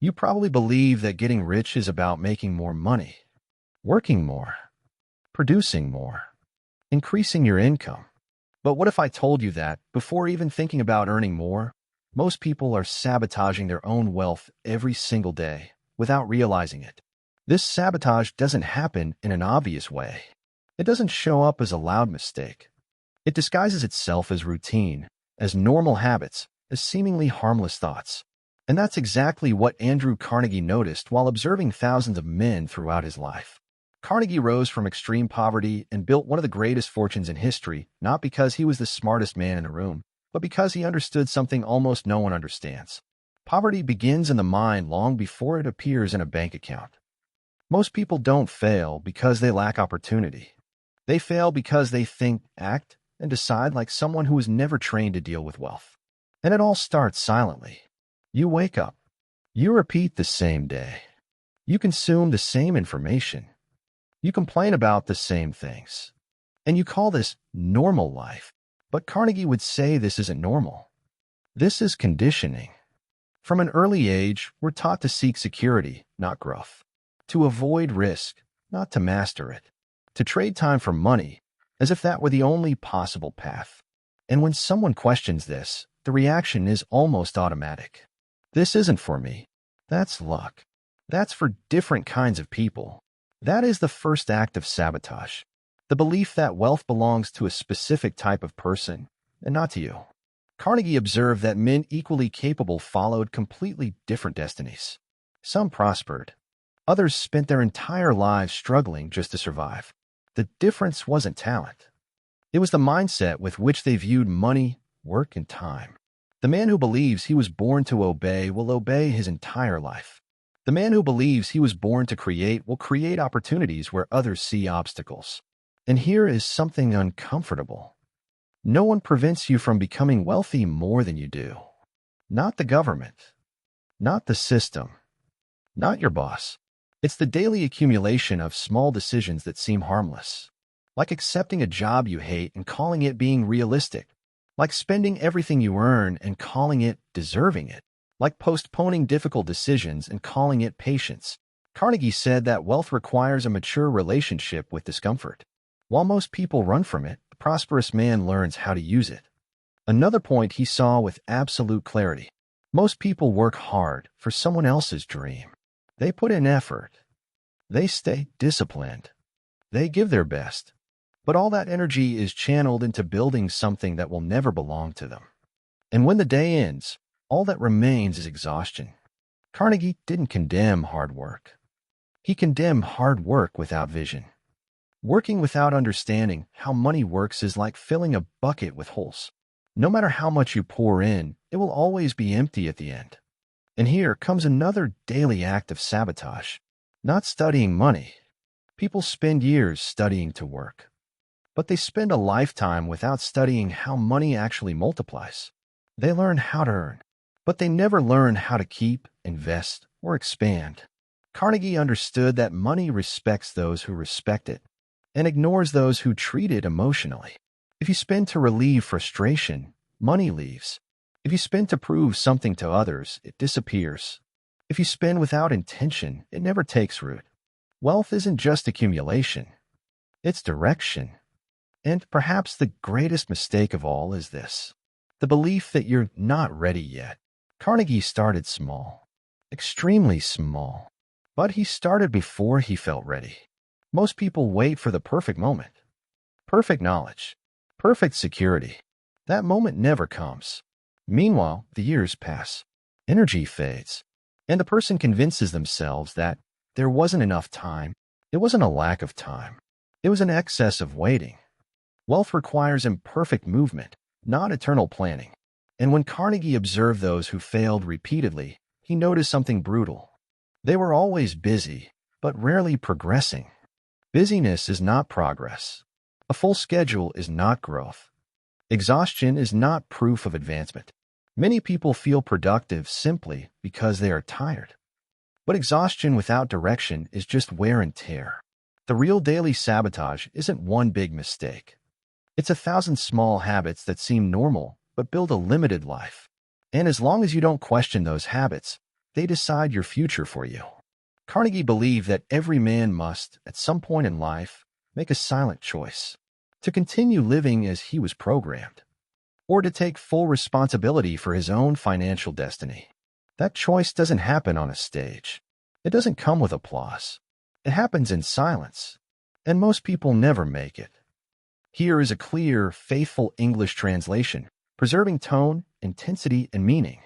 You probably believe that getting rich is about making more money, working more, producing more, increasing your income. But what if I told you that, before even thinking about earning more, most people are sabotaging their own wealth every single day without realizing it? This sabotage doesn't happen in an obvious way. It doesn't show up as a loud mistake. It disguises itself as routine, as normal habits, as seemingly harmless thoughts. And that's exactly what Andrew Carnegie noticed while observing thousands of men throughout his life. Carnegie rose from extreme poverty and built one of the greatest fortunes in history, not because he was the smartest man in the room, but because he understood something almost no one understands. Poverty begins in the mind long before it appears in a bank account. Most people don't fail because they lack opportunity. They fail because they think, act, and decide like someone who was never trained to deal with wealth. And it all starts silently. You wake up. You repeat the same day. You consume the same information. You complain about the same things. And you call this normal life. But Carnegie would say this isn't normal. This is conditioning. From an early age, we're taught to seek security, not growth. To avoid risk, not to master it. To trade time for money, as if that were the only possible path. And when someone questions this, the reaction is almost automatic. This isn't for me. That's luck. That's for different kinds of people. That is the first act of sabotage. The belief that wealth belongs to a specific type of person, and not to you. Carnegie observed that men equally capable followed completely different destinies. Some prospered. Others spent their entire lives struggling just to survive. The difference wasn't talent. It was the mindset with which they viewed money, work, and time. The man who believes he was born to obey will obey his entire life. The man who believes he was born to create will create opportunities where others see obstacles. And here is something uncomfortable. No one prevents you from becoming wealthy more than you do. Not the government. Not the system. Not your boss. It's the daily accumulation of small decisions that seem harmless. Like accepting a job you hate and calling it being realistic. Like spending everything you earn and calling it deserving it. Like postponing difficult decisions and calling it patience. Carnegie said that wealth requires a mature relationship with discomfort. While most people run from it, the prosperous man learns how to use it. Another point he saw with absolute clarity. Most people work hard for someone else's dream. They put in effort. They stay disciplined. They give their best. But all that energy is channeled into building something that will never belong to them. And when the day ends, all that remains is exhaustion. Carnegie didn't condemn hard work. He condemned hard work without vision. Working without understanding how money works is like filling a bucket with holes. No matter how much you pour in, it will always be empty at the end. And here comes another daily act of sabotage. Not studying money. People spend years studying to work. But they spend a lifetime without studying how money actually multiplies. They learn how to earn, but they never learn how to keep, invest, or expand. Carnegie understood that money respects those who respect it and ignores those who treat it emotionally. If you spend to relieve frustration, money leaves. If you spend to prove something to others, it disappears. If you spend without intention, it never takes root. Wealth isn't just accumulation. It's direction. And perhaps the greatest mistake of all is this: the belief that you're not ready yet. Carnegie started small, extremely small, but he started before he felt ready. Most people wait for the perfect moment. Perfect knowledge, perfect security. That moment never comes. Meanwhile, the years pass. Energy fades. And the person convinces themselves that there wasn't enough time. It wasn't a lack of time. It was an excess of waiting. Wealth requires imperfect movement, not eternal planning. And when Carnegie observed those who failed repeatedly, he noticed something brutal. They were always busy, but rarely progressing. Busyness is not progress. A full schedule is not growth. Exhaustion is not proof of advancement. Many people feel productive simply because they are tired. But exhaustion without direction is just wear and tear. The real daily sabotage isn't one big mistake. It's 1,000 small habits that seem normal but build a limited life. And as long as you don't question those habits, they decide your future for you. Carnegie believed that every man must, at some point in life, make a silent choice to continue living as he was programmed, or to take full responsibility for his own financial destiny. That choice doesn't happen on a stage. It doesn't come with applause. It happens in silence, and most people never make it. Here is a clear, faithful English translation, preserving tone, intensity, and meaning.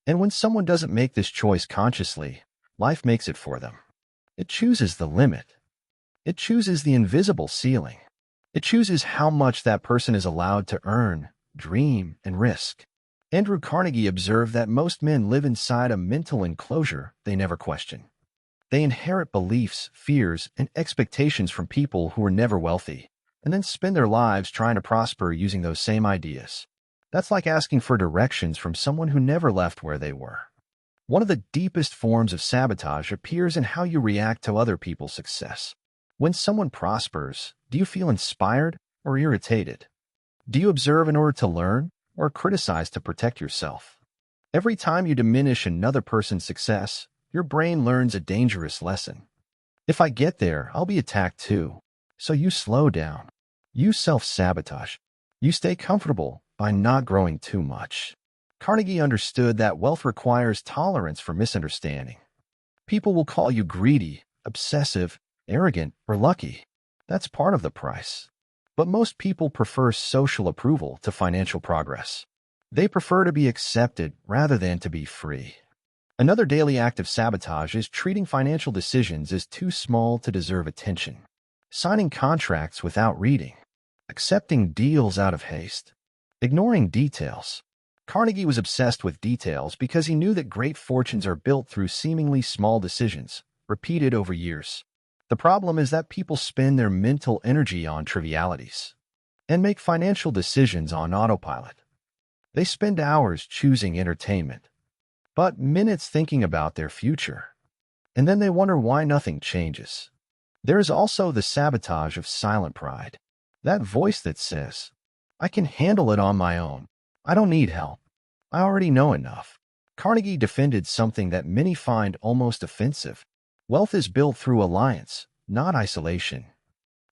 And when someone doesn't make this choice consciously, life makes it for them. It chooses the limit. It chooses the invisible ceiling. It chooses how much that person is allowed to earn, dream, and risk. Andrew Carnegie observed that most men live inside a mental enclosure they never question. They inherit beliefs, fears, and expectations from people who were never wealthy, and then spend their lives trying to prosper using those same ideas. That's like asking for directions from someone who never left where they were. One of the deepest forms of sabotage appears in how you react to other people's success. When someone prospers, do you feel inspired or irritated? Do you observe in order to learn or criticize to protect yourself? Every time you diminish another person's success, your brain learns a dangerous lesson. If I get there, I'll be attacked too. So you slow down. You self-sabotage. You stay comfortable by not growing too much. Carnegie understood that wealth requires tolerance for misunderstanding. People will call you greedy, obsessive, arrogant, or lucky. That's part of the price. But most people prefer social approval to financial progress. They prefer to be accepted rather than to be free. Another daily act of sabotage is treating financial decisions as too small to deserve attention. Signing contracts without reading. Accepting deals out of haste. Ignoring details. Carnegie was obsessed with details because he knew that great fortunes are built through seemingly small decisions, repeated over years. The problem is that people spend their mental energy on trivialities and make financial decisions on autopilot. They spend hours choosing entertainment, but minutes thinking about their future, and then they wonder why nothing changes. There is also the sabotage of silent pride, that voice that says, I can handle it on my own. I don't need help. I already know enough. Carnegie defended something that many find almost offensive. Wealth is built through alliance, not isolation.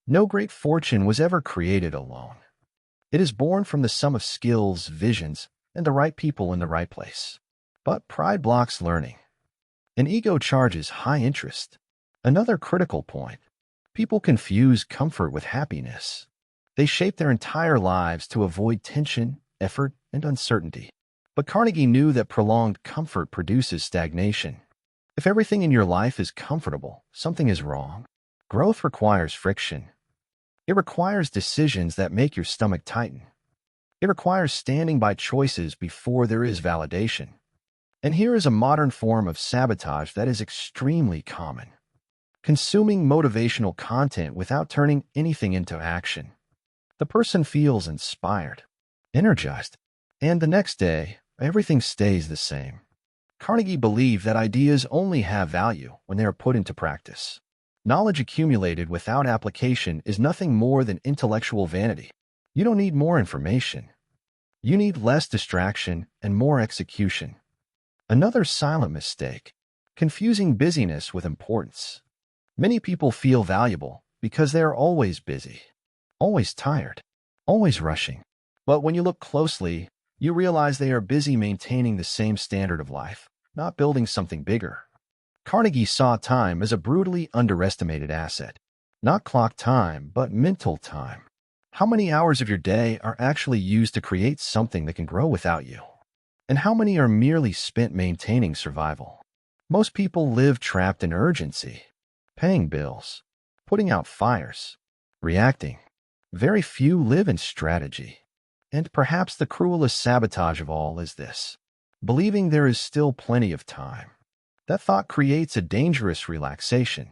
No great fortune was ever created alone. It is born from the sum of skills, visions, and the right people in the right place. But pride blocks learning. And ego charges high interest. Another critical point. People confuse comfort with happiness. They shape their entire lives to avoid tension, effort, and uncertainty. But Carnegie knew that prolonged comfort produces stagnation. If everything in your life is comfortable, something is wrong. Growth requires friction. It requires decisions that make your stomach tighten. It requires standing by choices before there is validation. And here is a modern form of sabotage that is extremely common. Consuming motivational content without turning anything into action. The person feels inspired, energized, and the next day, everything stays the same. Carnegie believed that ideas only have value when they are put into practice. Knowledge accumulated without application is nothing more than intellectual vanity. You don't need more information. You need less distraction and more execution. Another silent mistake, confusing busyness with importance. Many people feel valuable because they are always busy, always tired, always rushing. But when you look closely, you realize they are busy maintaining the same standard of life, not building something bigger. Carnegie saw time as a brutally underestimated asset. Not clock time, but mental time. How many hours of your day are actually used to create something that can grow without you? And how many are merely spent maintaining survival? Most people live trapped in urgency, paying bills, putting out fires, reacting. Very few live in strategy. And perhaps the cruelest sabotage of all is this: believing there is still plenty of time. That thought creates a dangerous relaxation.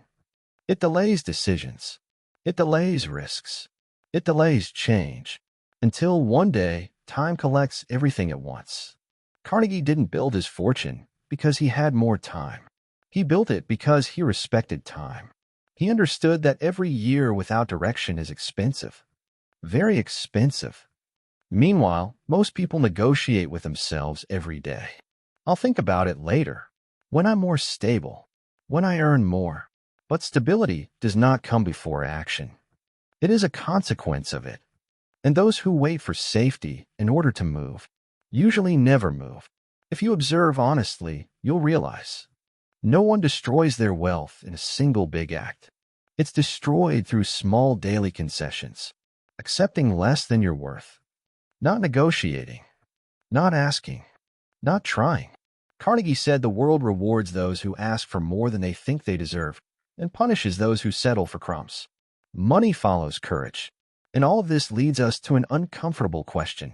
It delays decisions. It delays risks. It delays change. Until one day, time collects everything at once. Carnegie didn't build his fortune because he had more time. He built it because he respected time. He understood that every year without direction is expensive. Very expensive. Meanwhile, most people negotiate with themselves every day. I'll think about it later. when I'm more stable, when I earn more. But stability does not come before action. It is a consequence of it. And those who wait for safety in order to move usually never move. If you observe honestly, you'll realize no one destroys their wealth in a single big act. It's destroyed through small daily concessions, accepting less than you're worth, not negotiating, not asking, not trying. Carnegie said the world rewards those who ask for more than they think they deserve and punishes those who settle for crumbs. Money follows courage. And all of this leads us to an uncomfortable question.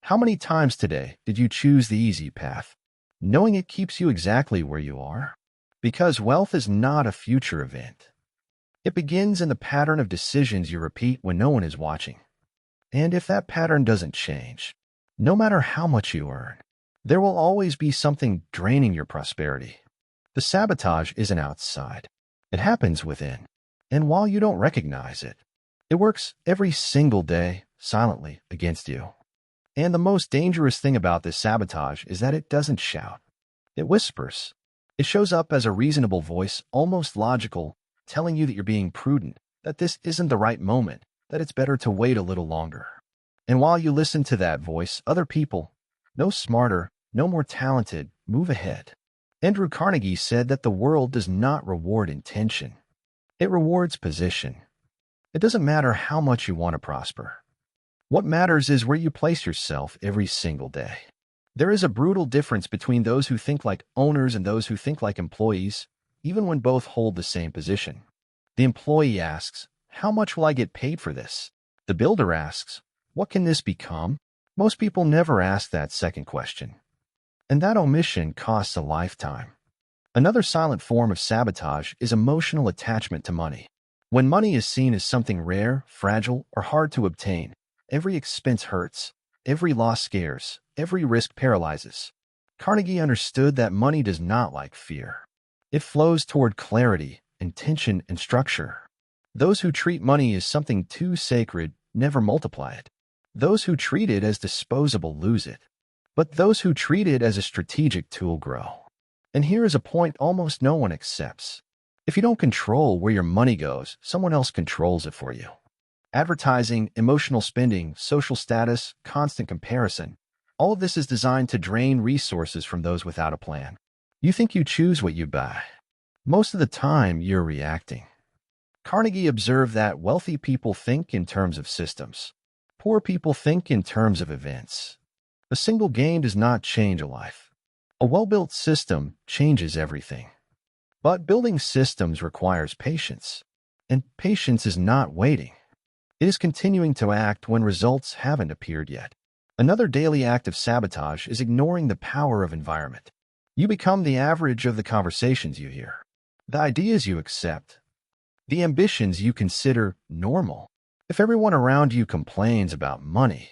How many times today did you choose the easy path, knowing it keeps you exactly where you are? Because wealth is not a future event. It begins in the pattern of decisions you repeat when no one is watching. And if that pattern doesn't change, no matter how much you earn, there will always be something draining your prosperity. The sabotage isn't outside. It happens within. And while you don't recognize it, it works every single day, silently, against you. And the most dangerous thing about this sabotage is that it doesn't shout. It whispers. It shows up as a reasonable voice, almost logical, telling you that you're being prudent, that this isn't the right moment, that it's better to wait a little longer. And while you listen to that voice, other people, no smarter, no more talented, move ahead. Andrew Carnegie said that the world does not reward intention. It rewards position. It doesn't matter how much you want to prosper. What matters is where you place yourself every single day. There is a brutal difference between those who think like owners and those who think like employees, even when both hold the same position. The employee asks, "How much will I get paid for this?" The builder asks, "What can this become?" Most people never ask that second question. And that omission costs a lifetime. Another silent form of sabotage is emotional attachment to money. When money is seen as something rare, fragile, or hard to obtain, every expense hurts, every loss scares, every risk paralyzes. Carnegie understood that money does not like fear. It flows toward clarity, intention, and structure. Those who treat money as something too sacred never multiply it. Those who treat it as disposable lose it. But those who treat it as a strategic tool grow. And here is a point almost no one accepts. If you don't control where your money goes, someone else controls it for you. Advertising, emotional spending, social status, constant comparison. All of this is designed to drain resources from those without a plan. You think you choose what you buy. Most of the time, you're reacting. Carnegie observed that wealthy people think in terms of systems. Poor people think in terms of events. A single gain does not change a life. A well-built system changes everything. But building systems requires patience. And patience is not waiting. It is continuing to act when results haven't appeared yet. Another daily act of sabotage is ignoring the power of environment. You become the average of the conversations you hear, the ideas you accept, the ambitions you consider normal. If everyone around you complains about money,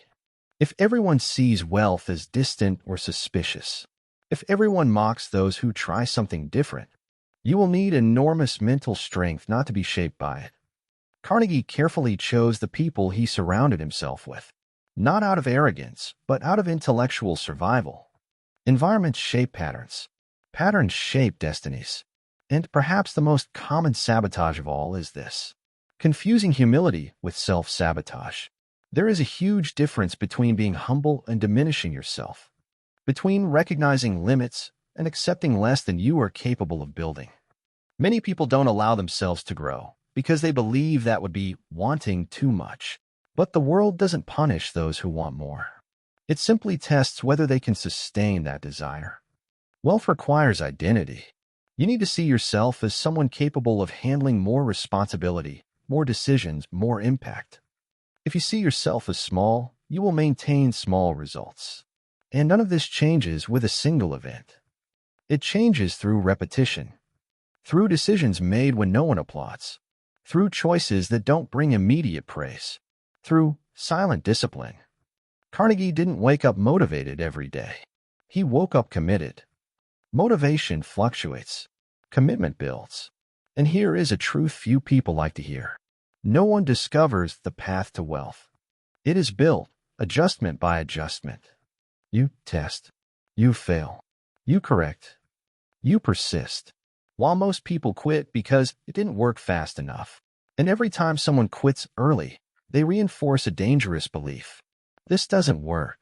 if everyone sees wealth as distant or suspicious, if everyone mocks those who try something different, you will need enormous mental strength not to be shaped by it. Carnegie carefully chose the people he surrounded himself with, not out of arrogance, but out of intellectual survival. Environments shape patterns. Patterns shape destinies. And perhaps the most common sabotage of all is this: confusing humility with self-sabotage. There is a huge difference between being humble and diminishing yourself, between recognizing limits and accepting less than you are capable of building. Many people don't allow themselves to grow because they believe that would be wanting too much. But the world doesn't punish those who want more. It simply tests whether they can sustain that desire. Wealth requires identity. You need to see yourself as someone capable of handling more responsibility, more decisions, more impact. If you see yourself as small, you will maintain small results. And none of this changes with a single event. It changes through repetition, through decisions made when no one applauds, through choices that don't bring immediate praise, through silent discipline. Carnegie didn't wake up motivated every day. He woke up committed. Motivation fluctuates. Commitment builds. And here is a truth few people like to hear. No one discovers the path to wealth. It is built, adjustment by adjustment. You test. You fail. You correct. You persist. While most people quit because it didn't work fast enough. And every time someone quits early, they reinforce a dangerous belief. This doesn't work.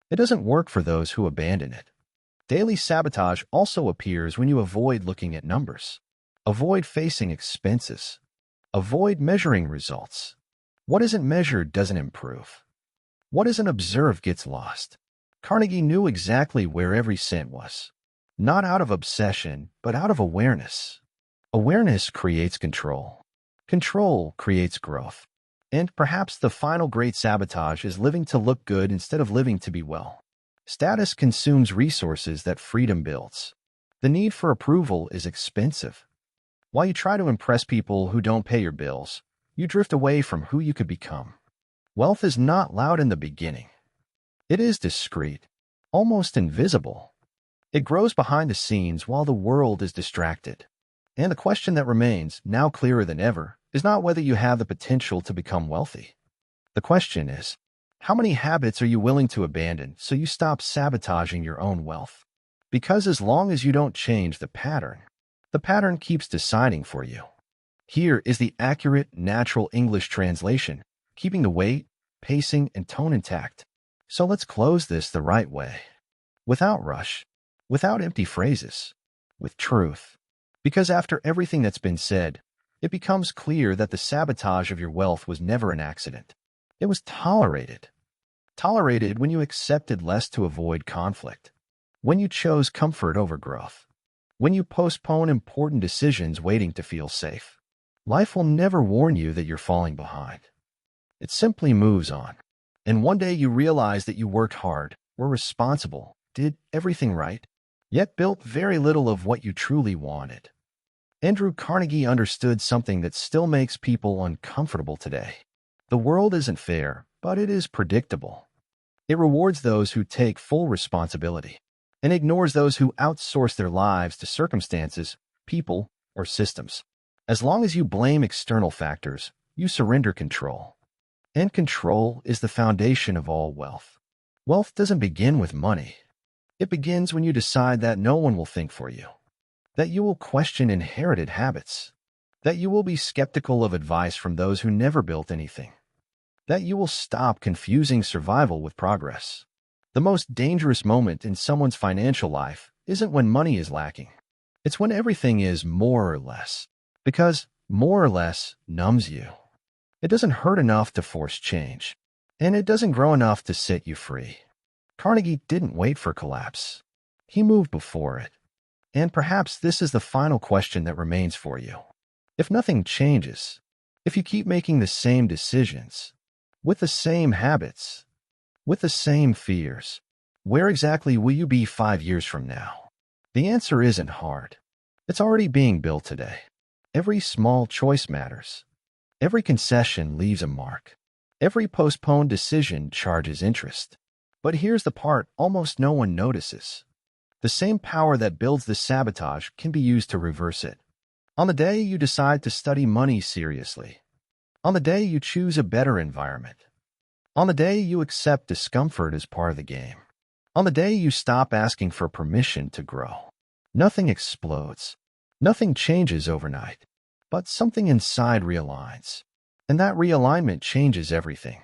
It doesn't work for those who abandon it. Daily sabotage also appears when you avoid looking at numbers. Avoid facing expenses. Avoid measuring results. What isn't measured doesn't improve. What isn't observed gets lost. Carnegie knew exactly where every cent was. Not out of obsession, but out of awareness. Awareness creates control. Control creates growth. And perhaps the final great sabotage is living to look good instead of living to be well. Status consumes resources that freedom builds. The need for approval is expensive. While you try to impress people who don't pay your bills, you drift away from who you could become. Wealth is not loud in the beginning. It is discreet, almost invisible. It grows behind the scenes while the world is distracted. And the question that remains, now clearer than ever, is not whether you have the potential to become wealthy. The question is, how many habits are you willing to abandon so you stop sabotaging your own wealth? Because as long as you don't change the pattern keeps deciding for you. Here is the accurate, natural English translation, keeping the weight, pacing, and tone intact. So let's close this the right way. Without rush, without empty phrases, with truth. Because after everything that's been said, it becomes clear that the sabotage of your wealth was never an accident. It was tolerated. Tolerated when you accepted less to avoid conflict. When you chose comfort over growth. When you postpone important decisions waiting to feel safe. Life will never warn you that you're falling behind. It simply moves on. And one day you realize that you worked hard, were responsible, did everything right, yet built very little of what you truly wanted. Andrew Carnegie understood something that still makes people uncomfortable today. The world isn't fair, but it is predictable. It rewards those who take full responsibility and ignores those who outsource their lives to circumstances, people, or systems. As long as you blame external factors, you surrender control. And control is the foundation of all wealth. Wealth doesn't begin with money. It begins when you decide that no one will think for you, that you will question inherited habits, that you will be skeptical of advice from those who never built anything, that you will stop confusing survival with progress. The most dangerous moment in someone's financial life isn't when money is lacking. It's when everything is more or less, because more or less numbs you. It doesn't hurt enough to force change, and it doesn't grow enough to set you free. Carnegie didn't wait for collapse. He moved before it. And perhaps this is the final question that remains for you. If nothing changes, if you keep making the same decisions, with the same habits, with the same fears, where exactly will you be 5 years from now? The answer isn't hard. It's already being built today. Every small choice matters. Every concession leaves a mark. Every postponed decision charges interest. But here's the part almost no one notices. The same power that builds this sabotage can be used to reverse it. On the day you decide to study money seriously. On the day you choose a better environment. On the day you accept discomfort as part of the game. On the day you stop asking for permission to grow. Nothing explodes. Nothing changes overnight. But something inside realigns. And that realignment changes everything.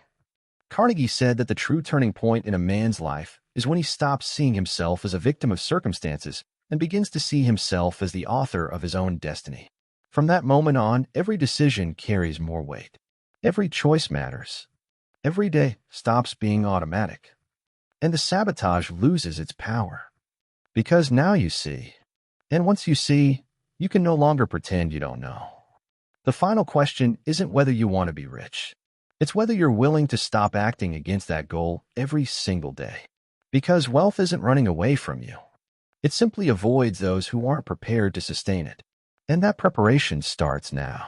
Carnegie said that the true turning point in a man's life is when he stops seeing himself as a victim of circumstances and begins to see himself as the author of his own destiny. From that moment on, every decision carries more weight. Every choice matters. Every day stops being automatic. And the sabotage loses its power. Because now you see. And once you see, you can no longer pretend you don't know. The final question isn't whether you want to be rich. It's whether you're willing to stop acting against that goal every single day. Because wealth isn't running away from you. It simply avoids those who aren't prepared to sustain it. And that preparation starts now.